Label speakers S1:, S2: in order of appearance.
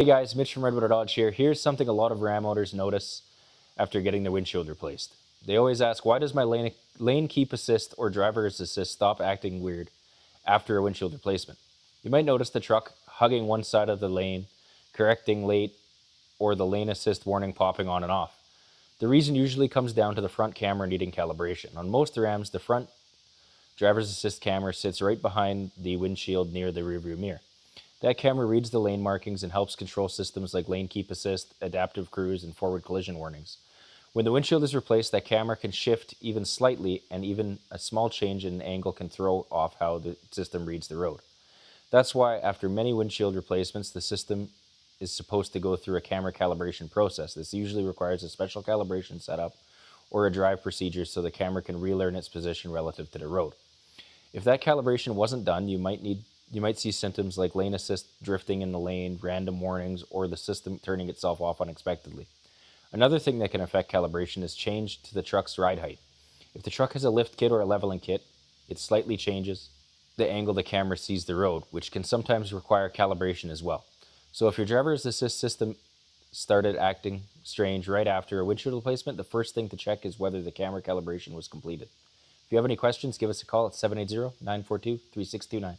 S1: Hey guys, Mitch from Redwater Dodge here. Here's something a lot of Ram owners notice after getting their windshield replaced. They always ask, why does my lane keep assist or driver's assist stop acting weird after a windshield replacement? You might notice the truck hugging one side of the lane, correcting late, or the lane assist warning popping on and off. The reason usually comes down to the front camera needing calibration. On most Rams, the front driver's assist camera sits right behind the windshield near the rearview mirror. That camera reads the lane markings and helps control systems like lane keep assist, adaptive cruise, and forward collision warnings. When the windshield is replaced, that camera can shift even slightly, and even a small change in angle can throw off how the system reads the road. That's why after many windshield replacements, the system is supposed to go through a camera calibration process. This usually requires a special calibration setup or a drive procedure so the camera can relearn its position relative to the road. If that calibration wasn't done, you might see symptoms like lane assist drifting in the lane, random warnings, or the system turning itself off unexpectedly. Another thing that can affect calibration is change to the truck's ride height. If the truck has a lift kit or a leveling kit, it slightly changes the angle the camera sees the road, which can sometimes require calibration as well. So if your driver's assist system started acting strange right after a windshield replacement, the first thing to check is whether the camera calibration was completed. If you have any questions, give us a call at 780-942-3629.